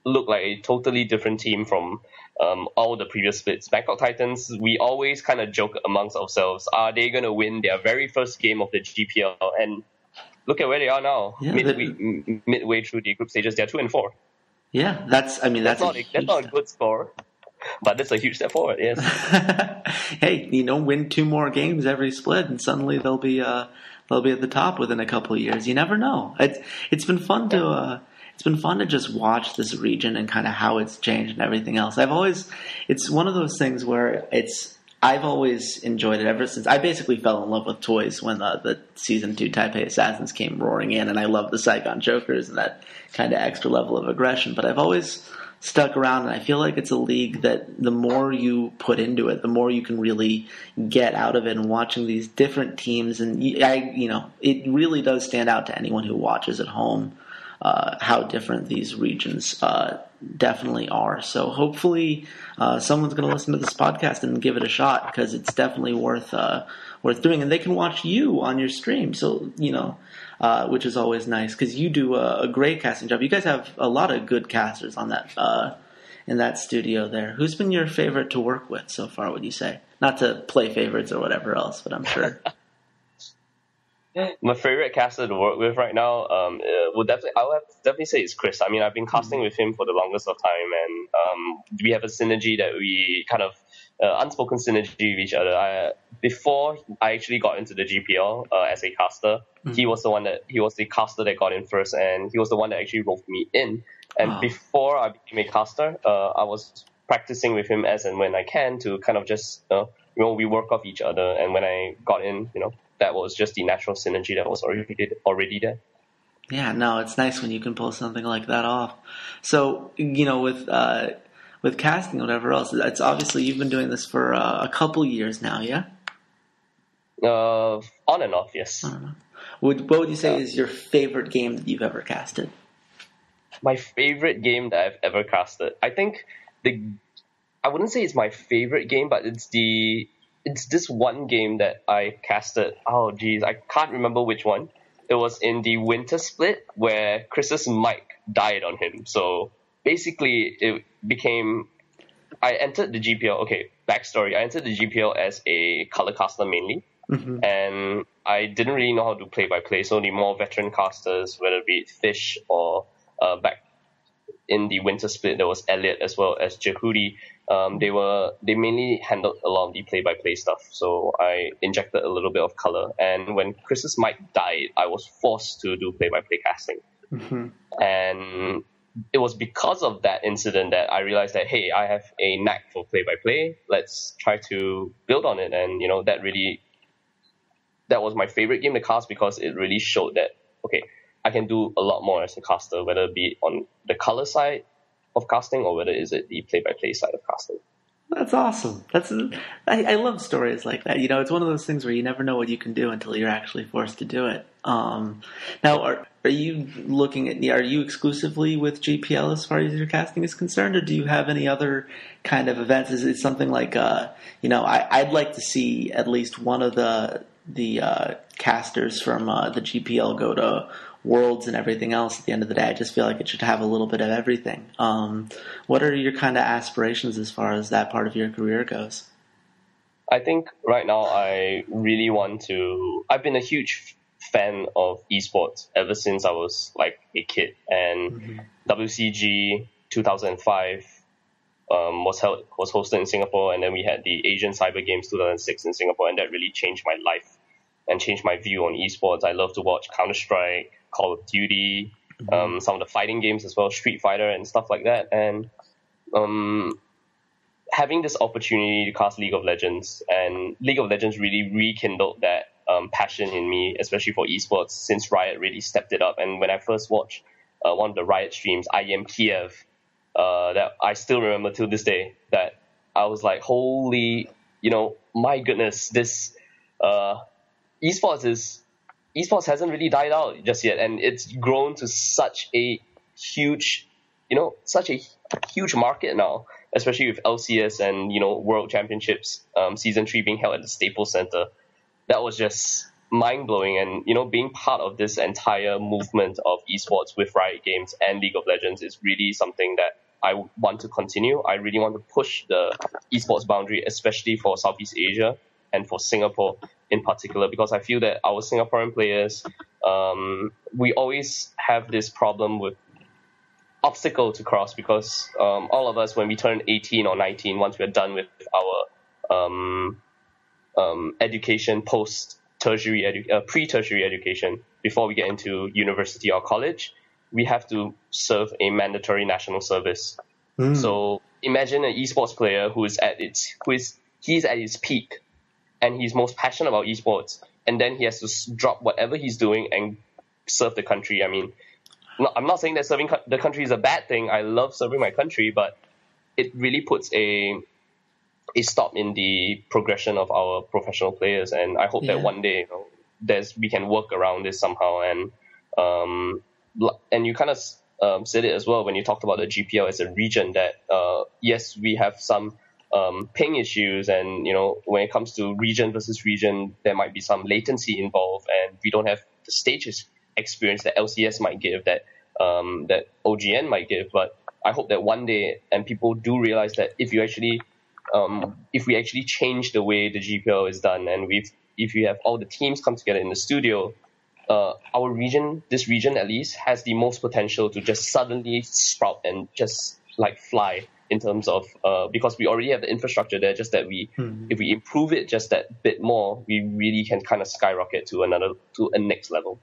look like a totally different team from all the previous splits. Bangkok Titans, we always kind of joke amongst ourselves, are they going to win their very first game of the GPL? And look at where they are now. Yeah, midway through the group stages, they're 2-4. Yeah, that's not a good score, but that's a huge step forward. Yes. Hey, win 2 more games every split, and suddenly they'll be at the top within a couple of years. You never know. It's been fun to just watch this region and kind of how it's changed and everything else. It's one of those things where I've always enjoyed it ever since I basically fell in love with toys when the Season 2 Taipei Assassins came roaring in, and I love the Saigon Jokers and that kind of extra level of aggression. But I've always stuck around, and I feel like it's a league that the more you put into it, the more you can really get out of it. And watching these different teams, and it really does stand out to anyone who watches at home how different these regions definitely are. So hopefully someone's going to listen to this podcast and give it a shot, because it's definitely worth doing. And they can watch you on your stream, so which is always nice, because you do a great casting job. You guys have a lot of good casters on that in that studio there. Who's been your favorite to work with so far, would you say? Not to play favorites or whatever else, but I'm sure. My favorite caster to work with right now, I would definitely say it's Chris. I mean, I've been casting with him for the longest of time, and we have a synergy that we kind of unspoken synergy with each other. Before I actually got into the GPL as a caster, he was the caster that got in first, and he was the one that actually roped me in. And before I became a caster, I was practicing with him as and when I can to kind of just we work off each other. And when I got in, that was just the natural synergy that was already there. Yeah, no, it's nice when you can pull something like that off. So, with casting and whatever else, it's obviously you've been doing this for a couple years now, yeah? On and off, yes. What would you say is your favorite game that you've ever casted? My favorite game that I've ever casted, I think I wouldn't say it's my favorite game, but it's this one game that I casted. Oh, geez, I can't remember which one. It was in the winter split where Chris's mic died on him. So basically, it became... I entered the GPL... Okay, backstory. I entered the GPL as a color caster mainly. Mm-hmm. And I didn't really know how to play-by-play. So the more veteran casters, whether it be Fish or back in the winter split, there was Elliot as well as Jehudi. They mainly handled a lot of the play-by-play stuff, so I injected a little bit of color. And when Chris's mic died, I was forced to do play-by-play casting. Mm-hmm. And it was because of that incident that I realized that, hey, I have a knack for play-by-play. Let's try to build on it. And that was my favorite game to cast, because it really showed that, okay, I can do a lot more as a caster, whether it be on the color side of casting or whether is it the play-by-play side of casting. That's awesome. I love stories like that. It's one of those things where you never know what you can do until you're actually forced to do it. Now, are you are you exclusively with GPL as far as your casting is concerned, or do you have any other kind of events? Is it something like, I'd like to see at least one of the casters from the GPL go to Worlds and everything else. At the end of the day, I just feel like it should have a little bit of everything. What are your kind of aspirations as far as that part of your career goes? I think right now I really want to... I've been a huge fan of eSports ever since I was like a kid, and WCG 2005 was hosted in Singapore, and then we had the Asian Cyber Games 2006 in Singapore, and that really changed my life and changed my view on esports. I love to watch Counter-Strike, Call of Duty, some of the fighting games as well, Street Fighter and stuff like that. And having this opportunity to cast League of Legends, and League of Legends really rekindled that passion in me, especially for esports, since Riot really stepped it up. And when I first watched one of the Riot streams, I Am Kiev, that I still remember till this day, that I was like, holy, my goodness, this esports hasn't really died out just yet, and it's grown to such a huge market now, especially with LCS and World Championships Season 3 being held at the Staples Center. That was just mind-blowing, and being part of this entire movement of esports with Riot Games and League of Legends is really something that I want to continue. I really want to push the esports boundary, especially for Southeast Asia and for Singapore in particular, because I feel that our Singaporean players, we always have this problem with obstacle to cross, because all of us, when we turn 18 or 19, once we're done with our education, pre-tertiary education, before we get into university or college, we have to serve a mandatory national service. So imagine an esports player he's at his peak, and he's most passionate about esports, and then he has to drop whatever he's doing and serve the country. I mean, I'm not saying that serving the country is a bad thing. I love serving my country, but it really puts a stop in the progression of our professional players. And I hope that one day, we can work around this somehow. And you kind of said it as well when you talked about the GPL as a region, that yes, we have some ping issues, and when it comes to region versus region, there might be some latency involved, and we don't have the stages experience that LCS might give, that OGN might give. But I hope that one day, and people do realize that if we actually change the way the GPL is done, and if we have all the teams come together in the studio, our region, this region at least, has the most potential to just suddenly sprout and just like fly in terms of because we already have the infrastructure there. Just that if we improve it just that bit more, we really can kind of skyrocket to a next level.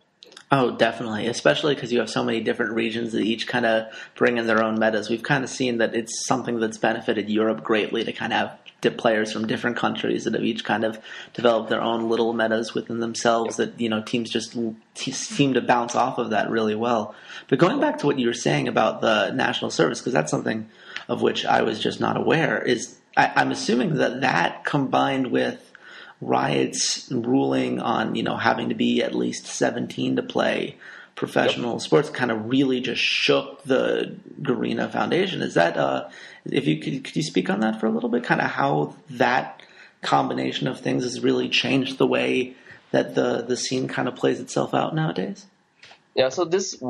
Oh, definitely, especially because you have so many different regions that each kind of bring in their own metas. We've kind of seen that it's something that's benefited Europe greatly to kind of have players from different countries that have each kind of developed their own little metas within themselves that, teams just seem to bounce off of that really well. But going back to what you were saying about the national service, because that's something of which I was just not aware, is I'm assuming that combined with Riot's ruling on, having to be at least 17 to play professional sports kind of really just shook the Garena Foundation. Is that, if you could you speak on that for a little bit, kind of how that combination of things has really changed the way that the scene kind of plays itself out nowadays? Yeah, so this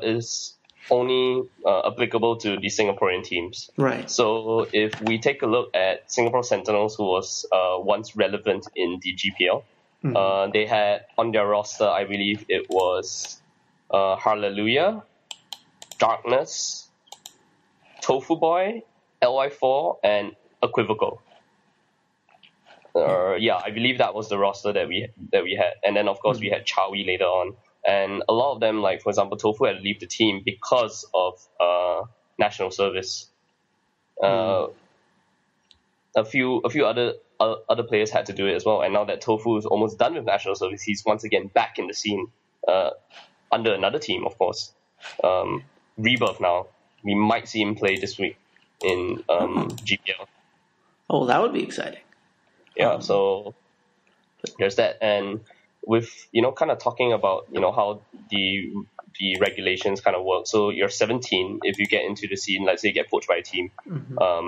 is only applicable to the Singaporean teams. Right. So if we take a look at Singapore Sentinels, who was once relevant in the GPL, they had on their roster, I believe it was Hallelujah, Darkness, Tofu Boy, LY4, and Equivocal. I believe that was the roster that we had. And then, of course, we had Chawy later on. And a lot of them, like, for example, Tofu had to leave the team because of national service. A few other players had to do it as well. And now that Tofu is almost done with national service, he's once again back in the scene under another team, of course. Rebirth now. We might see him play this week in GPL. Oh, that would be exciting. Yeah, so there's that. And with, kind of talking about, how the regulations kind of work. So you're 17 if you get into the scene, let's say you get poached by a team.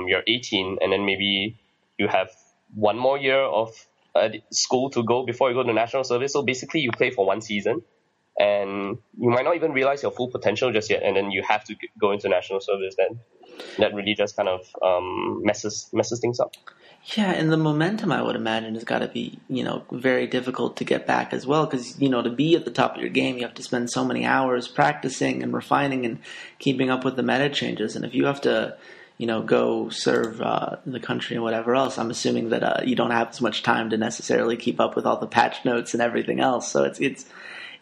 You're 18, and then maybe you have one more year of school to go before you go to national service. So basically you play for one season, and you might not even realize your full potential just yet, and then you have to go into national service. Then that really just kind of messes things up. Yeah, and the momentum, I would imagine, has got to be, very difficult to get back as well. Because, to be at the top of your game, you have to spend so many hours practicing and refining and keeping up with the meta changes. And if you have to, go serve the country and whatever else, I'm assuming that you don't have as much time to necessarily keep up with all the patch notes and everything else. So it's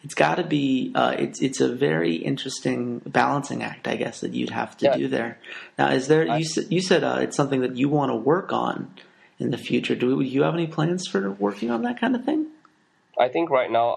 It's got to be. It's a very interesting balancing act, I guess, that you'd have to do there. Now, is there? You said it's something that you want to work on in the future. Do you have any plans for working on that kind of thing? I think right now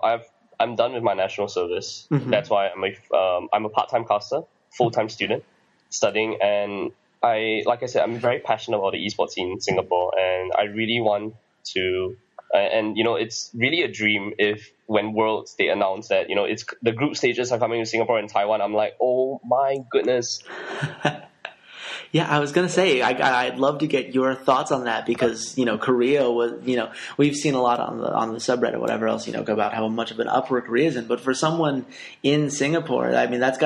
I'm done with my national service. Mm-hmm. That's why I'm a part-time caster, full-time student, studying, and like I said, I'm very passionate about the esports scene in Singapore, and I really want to. And it's really a dream if when Worlds they announce that it's the group stages are coming to Singapore and Taiwan. I'm like, oh my goodness. Yeah, I was gonna say I'd love to get your thoughts on that because Korea was we've seen a lot on the subreddit or whatever else about how much of an uproar Korea is in, but for someone in Singapore, I mean this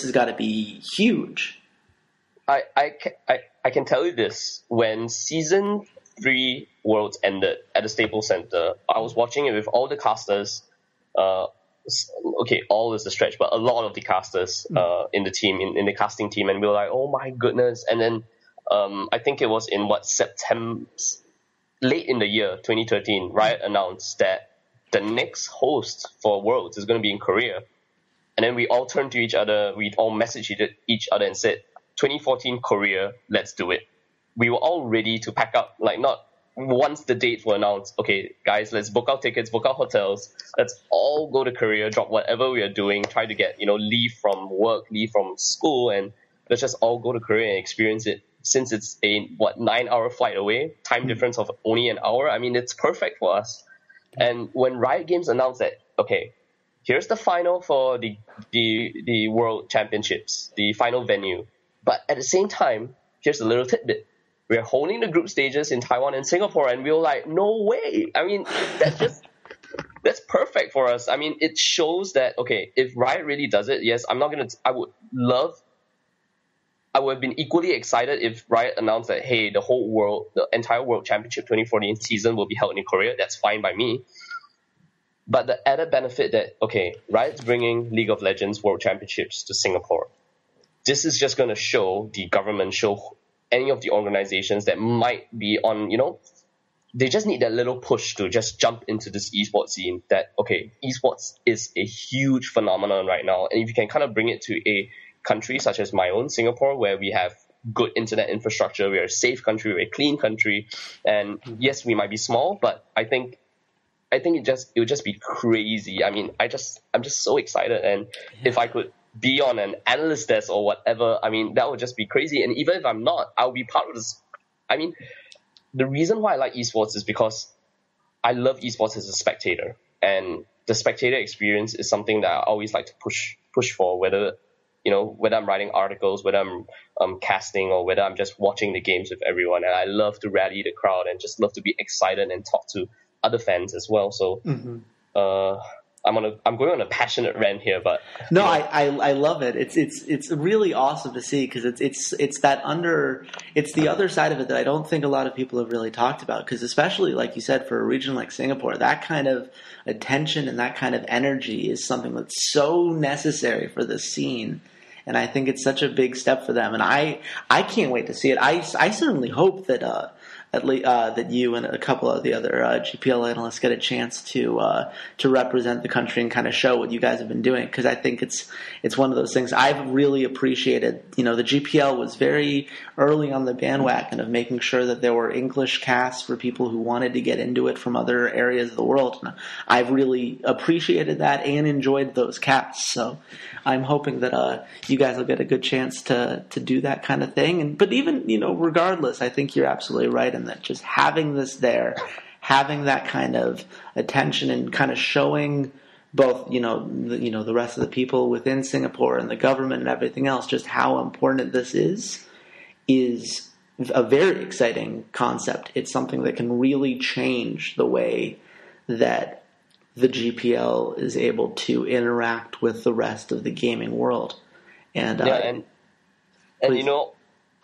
has got to be huge. I can tell you this: when season 3 Worlds ended at the Staples Center, I was watching it with all the casters. Okay, all is a stretch, but a lot of the casters in the team, in the casting team, and we were like, oh my goodness. And then I think it was in September, late in the year 2013, Riot announced that the next host for Worlds is going to be in Korea. And then we all turned to each other, we all messaged each other and said, 2014 Korea, let's do it. We were all ready to pack up, like not once the dates were announced, okay, guys, let's book our tickets, book our hotels, let's all go to Korea, drop whatever we are doing, try to get, leave from work, leave from school, and let's just all go to Korea and experience it. Since it's a 9-hour flight away, time difference of only an hour, I mean, it's perfect for us. And when Riot Games announced that, okay, here's the final for the World Championships, the final venue, but at the same time, here's a little tidbit. We're holding the group stages in Taiwan and Singapore, and we were like, no way. I mean, that's perfect for us. I mean, it shows that, okay, if Riot really does it, yes, I would have been equally excited if Riot announced that, hey, the entire World Championship 2014 season will be held in Korea. That's fine by me. But the added benefit that, okay, Riot's bringing League of Legends World Championships to Singapore. This is just going to show the government, show any of the organizations that might be on, they just need that little push to just jump into this esports scene that, okay, esports is a huge phenomenon right now. And if you can kind of bring it to a country such as my own, Singapore, where we have good internet infrastructure, we're a safe country, we're a clean country. And yes, we might be small, but I think it would just be crazy. I mean, I'm just so excited. And if I could be on an analyst desk or whatever, I mean, that would just be crazy. And even if I'm not, I'll be part of this. I mean, the reason why I like esports is because I love esports as a spectator. And the spectator experience is something that I always like to push for, whether I'm writing articles, whether I'm casting, or whether I'm just watching the games with everyone. And I love to rally the crowd and just love to be excited and talk to other fans as well. So, I'm going on a passionate rant here, but no, I love it. It's really awesome to see because it's the other side of it that I don't think a lot of people have really talked about. Because especially like you said, for a region like Singapore, that kind of attention and that kind of energy is something that's so necessary for this scene. And I think it's such a big step for them. And I can't wait to see it. I certainly hope that that you and a couple of the other GPL analysts get a chance to represent the country and kind of show what you guys have been doing, because I think it's one of those things I've really appreciated. The GPL was very early on the bandwagon of making sure that there were English casts for people who wanted to get into it from other areas of the world. And I've really appreciated that and enjoyed those casts. So I'm hoping that you guys will get a good chance to do that kind of thing. But even regardless, I think you're absolutely right in that just having this there, having that kind of attention and kind of showing both the rest of the people within Singapore and the government and everything else just how important this is a very exciting concept. It's something that can really change the way that the GPL is able to interact with the rest of the gaming world. And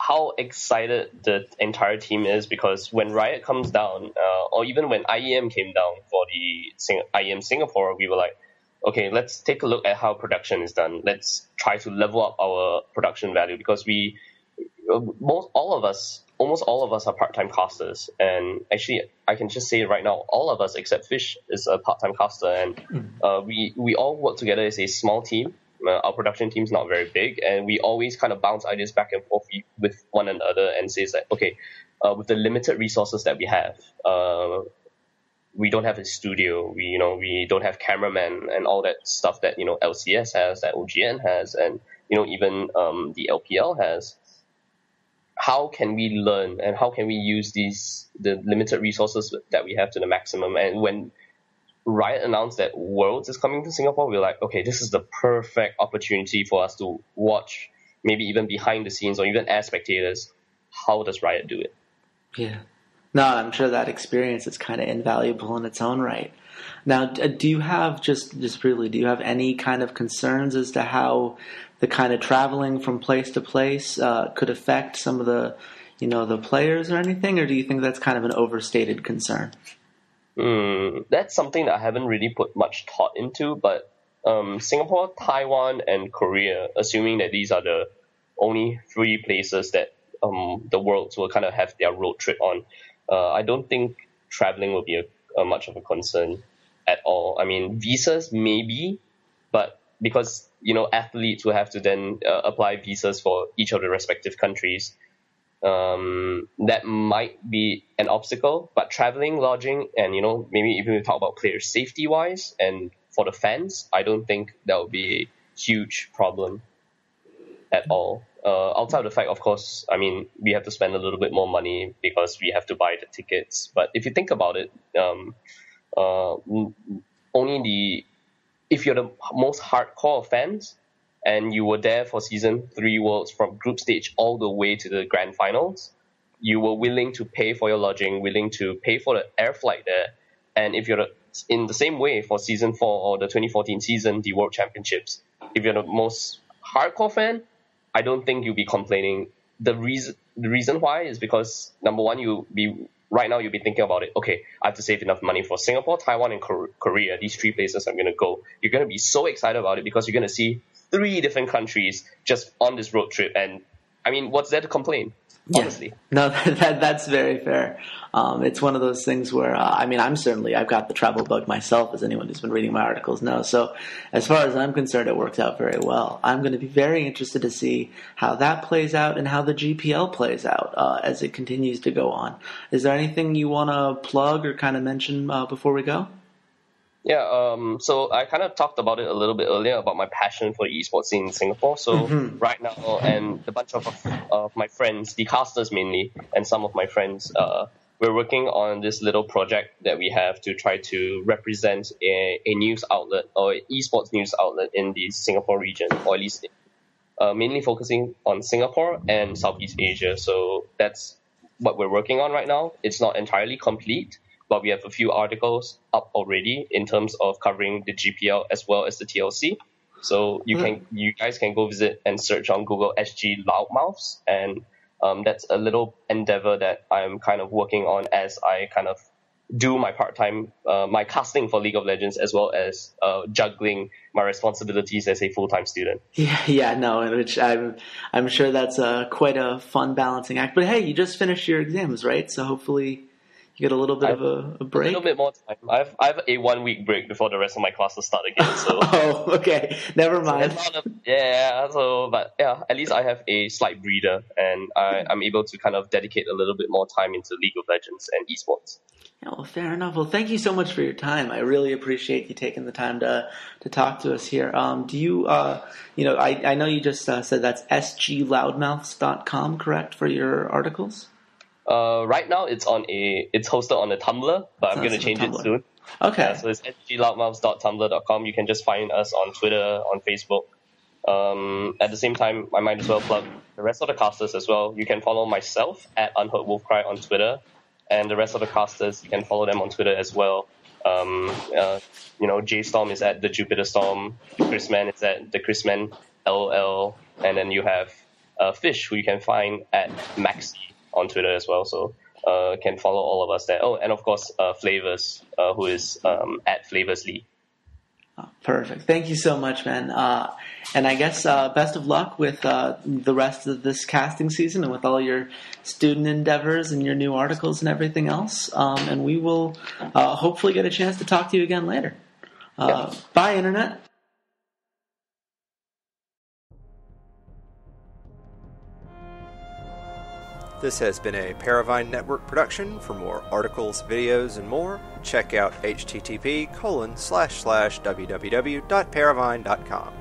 how excited the entire team is, because when Riot comes down, or even when IEM came down for the IEM Singapore, we were like, okay, let's take a look at how production is done. Let's try to level up our production value, because all of us almost all of us are part-time casters, and actually I can just say right now, all of us except Fish is a part-time caster, and we all work together as a small team. Our production team's not very big, and we always kind of bounce ideas back and forth with one another and says that, okay, with the limited resources that we have, we don't have a studio, we don't have cameramen and all that stuff that LCS has, that OGN has, and even the LPL has. How can we learn and how can we use the limited resources that we have to the maximum? And when Riot announced that Worlds is coming to Singapore, we're like, okay, this is the perfect opportunity for us to watch, maybe even behind the scenes or even as spectators, how does Riot do it? Yeah. No, I'm sure that experience is kind of invaluable in its own right. Now, do you have, just briefly, do you have any kind of concerns as to how the kind of traveling from place to place could affect some of the, the players or anything? Or do you think that's kind of an overstated concern? That's something that I haven't really put much thought into, but Singapore, Taiwan, and Korea, assuming that these are the only 3 places that the Worlds will kind of have their road trip on, I don't think traveling will be a much of a concern at all. I mean, visas maybe, but because athletes will have to then apply visas for each of the respective countries, that might be an obstacle. But traveling, lodging, and maybe even we talk about player safety wise and for the fans, I don't think that would be a huge problem at all. Outside of the fact, of course, I mean, we have to spend a little bit more money because we have to buy the tickets. But if you think about it, if you're the most hardcore fans and you were there for season 3 Worlds from group stage all the way to the grand finals, you were willing to pay for your lodging, willing to pay for the air flight there. And if you're in the same way for season 4 or the 2014 season, the World Championships, if you're the most hardcore fan, I don't think you'll be complaining. The reason why is because, number one, right now you'll be thinking about it. Okay, I have to save enough money for Singapore, Taiwan, and Korea. These 3 places I'm going to go. You're going to be so excited about it because you're going to see 3 different countries just on this road trip. And I mean, what's there to complain? Honestly. No, that's very fair. It's one of those things where, I've got the travel bug myself, as anyone who's been reading my articles knows. So as far as I'm concerned, it works out very well. I'm going to be very interested to see how that plays out and how the GPL plays out as it continues to go on. Is there anything you want to plug or kind of mention before we go? Yeah, so I kind of talked about it a little bit earlier about my passion for the esports scene in Singapore. So right now, and a bunch of my friends, the casters mainly, and some of my friends, we're working on this little project that we have to try to represent a news outlet or esports news outlet in the Singapore region, or at least mainly focusing on Singapore and Southeast Asia. So that's what we're working on right now. It's not entirely complete, but we have a few articles up already in terms of covering the GPL as well as the TLC. So you guys can go visit and search on Google SG Loudmouths, and that's a little endeavor that I'm kind of working on as I kind of do my part-time, my casting for League of Legends, as well as juggling my responsibilities as a full-time student. Which I'm sure that's quite a fun balancing act. But hey, you just finished your exams, right? So hopefully you get a little bit of a break? A little bit more time. I have a 1-week break before the rest of my classes start again. So. Oh, okay. Never mind. But at least I have a slight breather, and I'm able to kind of dedicate a little bit more time into League of Legends and esports. Yeah, well, fair enough. Well, thank you so much for your time. I really appreciate you taking the time to talk to us here. Do you, I know you just said that's sgloudmouths.com, correct, for your articles? Right now it's hosted on a Tumblr, but I'm going to change it soon. Okay. Yeah, so it's sgloudmouths.tumblr.com. You can just find us on Twitter, on Facebook. At the same time, I might as well plug the rest of the casters as well. You can follow myself at UnheardWolfCry on Twitter, and the rest of the casters, you can follow them on Twitter as well. JStorm is at the Jupiter Storm, Chrisman is at the Chrisman LL, and then you have Fish, who you can find at Maxi on Twitter as well, so can follow all of us there. Oh, and of course, Flavors, who is at Flavors Lee. Perfect. Thank you so much, man. And I guess best of luck with the rest of this casting season and with all your student endeavors and your new articles and everything else. And we will hopefully get a chance to talk to you again later. Bye, Internet. This has been a Paravine Network production. For more articles, videos, and more, check out http://www.paravine.com.